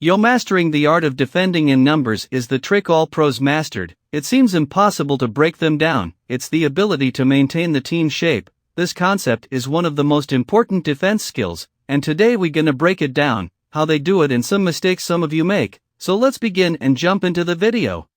Mastering the art of defending in numbers is the trick all pros mastered. It seems impossible to break them down. It's the ability to maintain the team shape. This concept is one of the most important defense skills, and today we're gonna break it down, how they do it and some mistakes some of you make. So let's begin and jump into the video.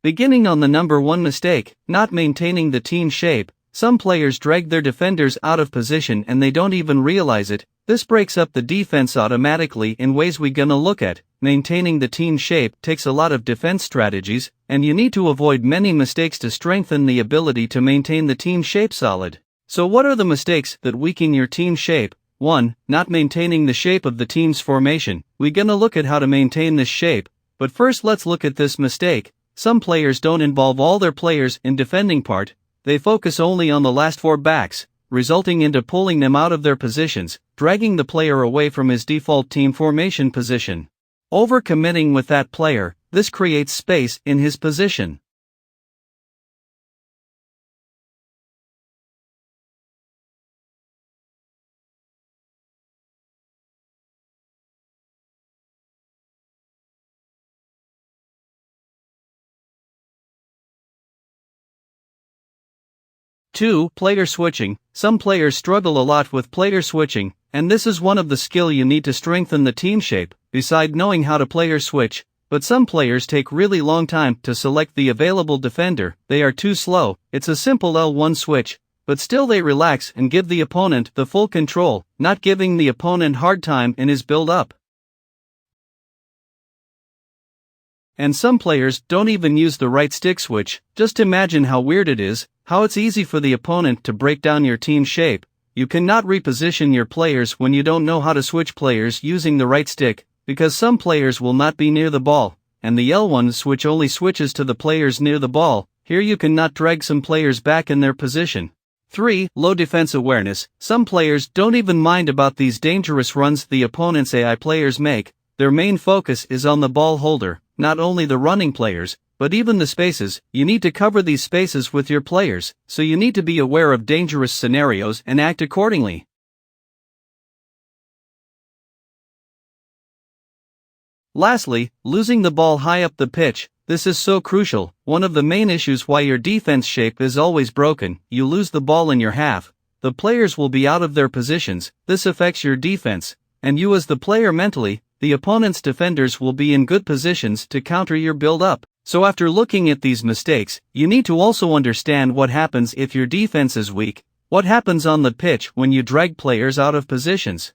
Beginning on the number 1 mistake, not maintaining the team shape. Some players drag their defenders out of position and they don't even realize it. This breaks up the defense automatically in ways we're gonna look at. Maintaining the team shape takes a lot of defense strategies, and you need to avoid many mistakes to strengthen the ability to maintain the team shape solid. So what are the mistakes that weaken your team shape? 1. Not maintaining the shape of the team's formation. We're gonna look at how to maintain this shape, but first let's look at this mistake. Some players don't involve all their players in defending part. They focus only on the last 4 backs, resulting into pulling them out of their positions, dragging the player away from his default team formation position. Overcommitting with that player, this creates space in his position. Two, player switching. Some players struggle a lot with player switching, and this is one of the skill you need to strengthen the team shape, beside knowing how to player switch. But some players take really long time to select the available defender. They are too slow. It's a simple L1 switch, but still they relax and give the opponent the full control, not giving the opponent hard time in his build-up. And some players don't even use the right stick switch. Just imagine how weird it is, how it's easy for the opponent to break down your team shape. You cannot reposition your players when you don't know how to switch players using the right stick, because some players will not be near the ball, and the L1 switch only switches to the players near the ball. Here you cannot drag some players back in their position. 3. Low defense awareness. Some players don't even mind about these dangerous runs the opponent's AI players make. Their main focus is on the ball holder, not only the running players, but even the spaces. You need to cover these spaces with your players, so you need to be aware of dangerous scenarios and act accordingly. Lastly, losing the ball high up the pitch. This is so crucial. One of the main issues why your defense shape is always broken. You lose the ball in your half. The players will be out of their positions. This affects your defense, and you as the player mentally. The opponent's defenders will be in good positions to counter your build-up. So after looking at these mistakes, you need to also understand what happens if your defense is weak. What happens on the pitch when you drag players out of positions?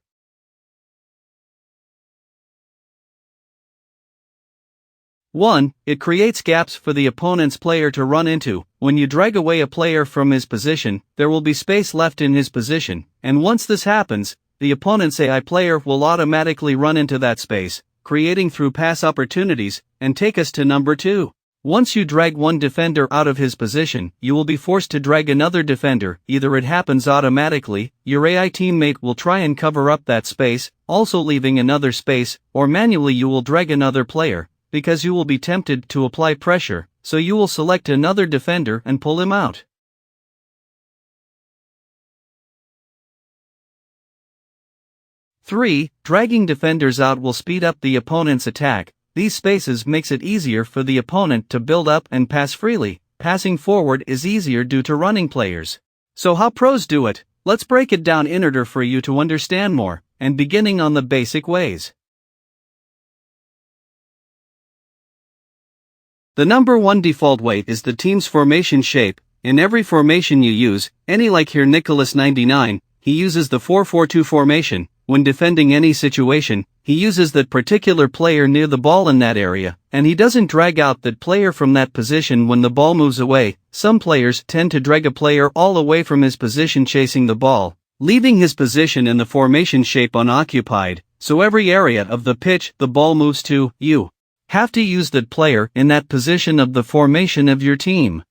1. It creates gaps for the opponent's player to run into. When you drag away a player from his position, there will be space left in his position, and once this happens, the opponent's AI player will automatically run into that space, creating through pass opportunities, and take us to number 2. Once you drag one defender out of his position, you will be forced to drag another defender. Either it happens automatically, your AI teammate will try and cover up that space, also leaving another space, or manually you will drag another player, because you will be tempted to apply pressure, so you will select another defender and pull him out. 3. Dragging defenders out will speed up the opponent's attack. These spaces makes it easier for the opponent to build up and pass freely. Passing forward is easier due to running players. So how pros do it? Let's break it down in order for you to understand more, and beginning on the basic ways. The number 1 default way is the team's formation shape. In every formation you use, any like here Nicholas 99, he uses the 4-4-2 formation. When defending any situation, he uses that particular player near the ball in that area, and he doesn't drag out that player from that position when the ball moves away. Some players tend to drag a player all away from his position chasing the ball, leaving his position in the formation shape unoccupied, so every area of the pitch the ball moves to, you have to use that player in that position of the formation of your team.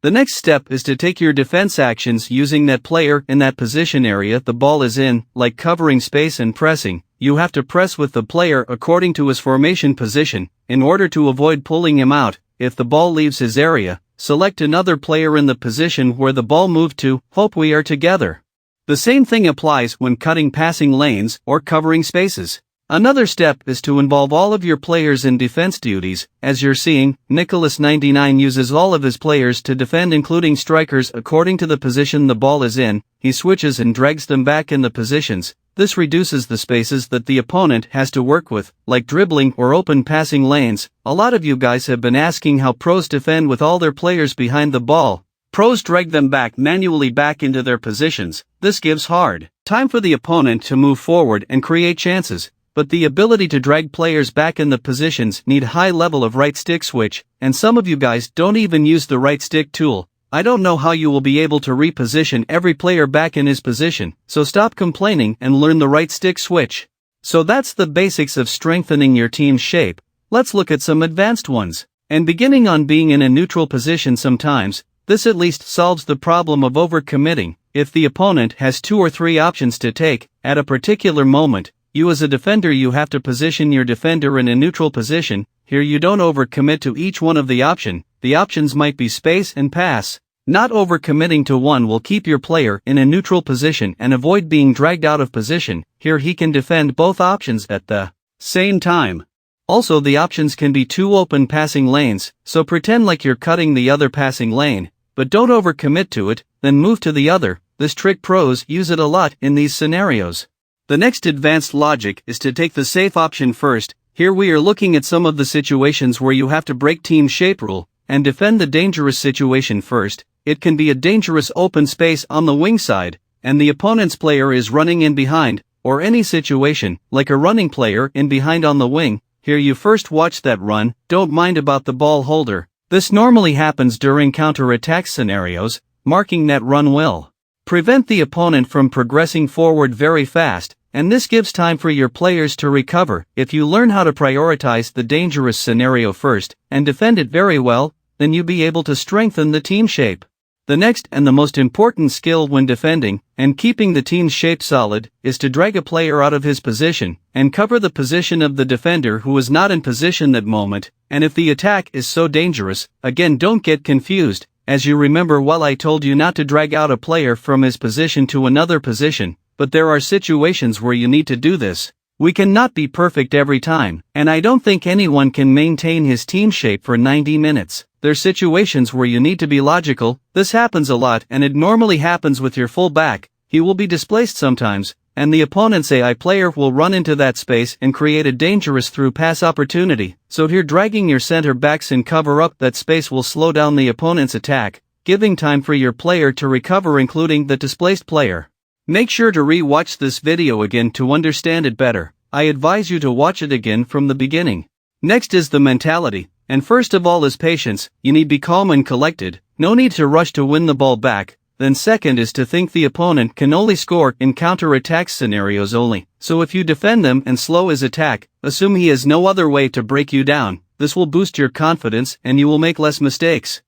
The next step is to take your defense actions using that player in that position area the ball is in, like covering space and pressing. You have to press with the player according to his formation position, in order to avoid pulling him out. If the ball leaves his area, select another player in the position where the ball moved to, hope we are together. The same thing applies when cutting passing lanes or covering spaces. Another step is to involve all of your players in defense duties. As you're seeing, Nicholas99 uses all of his players to defend, including strikers, according to the position the ball is in. He switches and drags them back in the positions. This reduces the spaces that the opponent has to work with, like dribbling or open passing lanes. A lot of you guys have been asking how pros defend with all their players behind the ball. Pros drag them manually back into their positions. This gives hard time for the opponent to move forward and create chances. But the ability to drag players back in the positions need high level of right stick switch, and some of you guys don't even use the right stick tool. I don't know how you will be able to reposition every player back in his position, so stop complaining and learn the right stick switch. So that's the basics of strengthening your team's shape. Let's look at some advanced ones. And beginning on being in a neutral position sometimes, this at least solves the problem of overcommitting. If the opponent has 2 or 3 options to take at a particular moment, you as a defender you have to position your defender in a neutral position. Here you don't overcommit to each one of the option. The options might be space and pass. Not overcommitting to one will keep your player in a neutral position and avoid being dragged out of position. Here he can defend both options at the same time. Also, the options can be 2 open passing lanes, so pretend like you're cutting the other passing lane, but don't overcommit to it, then move to the other. This trick pros use it a lot in these scenarios. The next advanced logic is to take the safe option first. Here we are looking at some of the situations where you have to break team shape rule and defend the dangerous situation first. It can be a dangerous open space on the wing side, and the opponent's player is running in behind, or any situation, like a running player in behind on the wing. Here you first watch that run, don't mind about the ball holder. This normally happens during counter-attack scenarios. Marking that run will prevent the opponent from progressing forward very fast, and this gives time for your players to recover. If you learn how to prioritize the dangerous scenario first and defend it very well, then you'll be able to strengthen the team shape. The next and the most important skill when defending and keeping the team's shape solid is to drag a player out of his position and cover the position of the defender who is not in position that moment. And if the attack is so dangerous, again don't get confused. As you remember, while I told you not to drag out a player from his position to another position, but there are situations where you need to do this. We cannot be perfect every time, and I don't think anyone can maintain his team shape for 90 minutes. There's situations where you need to be logical. This happens a lot, and it normally happens with your full back. He will be displaced sometimes, and the opponent's AI player will run into that space and create a dangerous through pass opportunity. So here dragging your center backs and cover up that space will slow down the opponent's attack, giving time for your player to recover, including the displaced player. Make sure to re-watch this video again to understand it better. I advise you to watch it again from the beginning. Next is the mentality, and first of all is patience. You need to be calm and collected, no need to rush to win the ball back. Then second is to think the opponent can only score in counter-attack scenarios only. So if you defend them and slow his attack, assume he has no other way to break you down. This will boost your confidence and you will make less mistakes.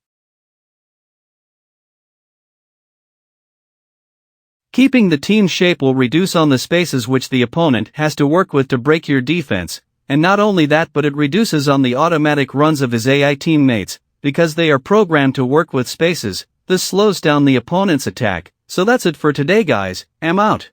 Keeping the team shape will reduce on the spaces which the opponent has to work with to break your defense, and not only that, but it reduces on the automatic runs of his AI teammates, because they are programmed to work with spaces. This slows down the opponent's attack. So that's it for today guys, I'm out.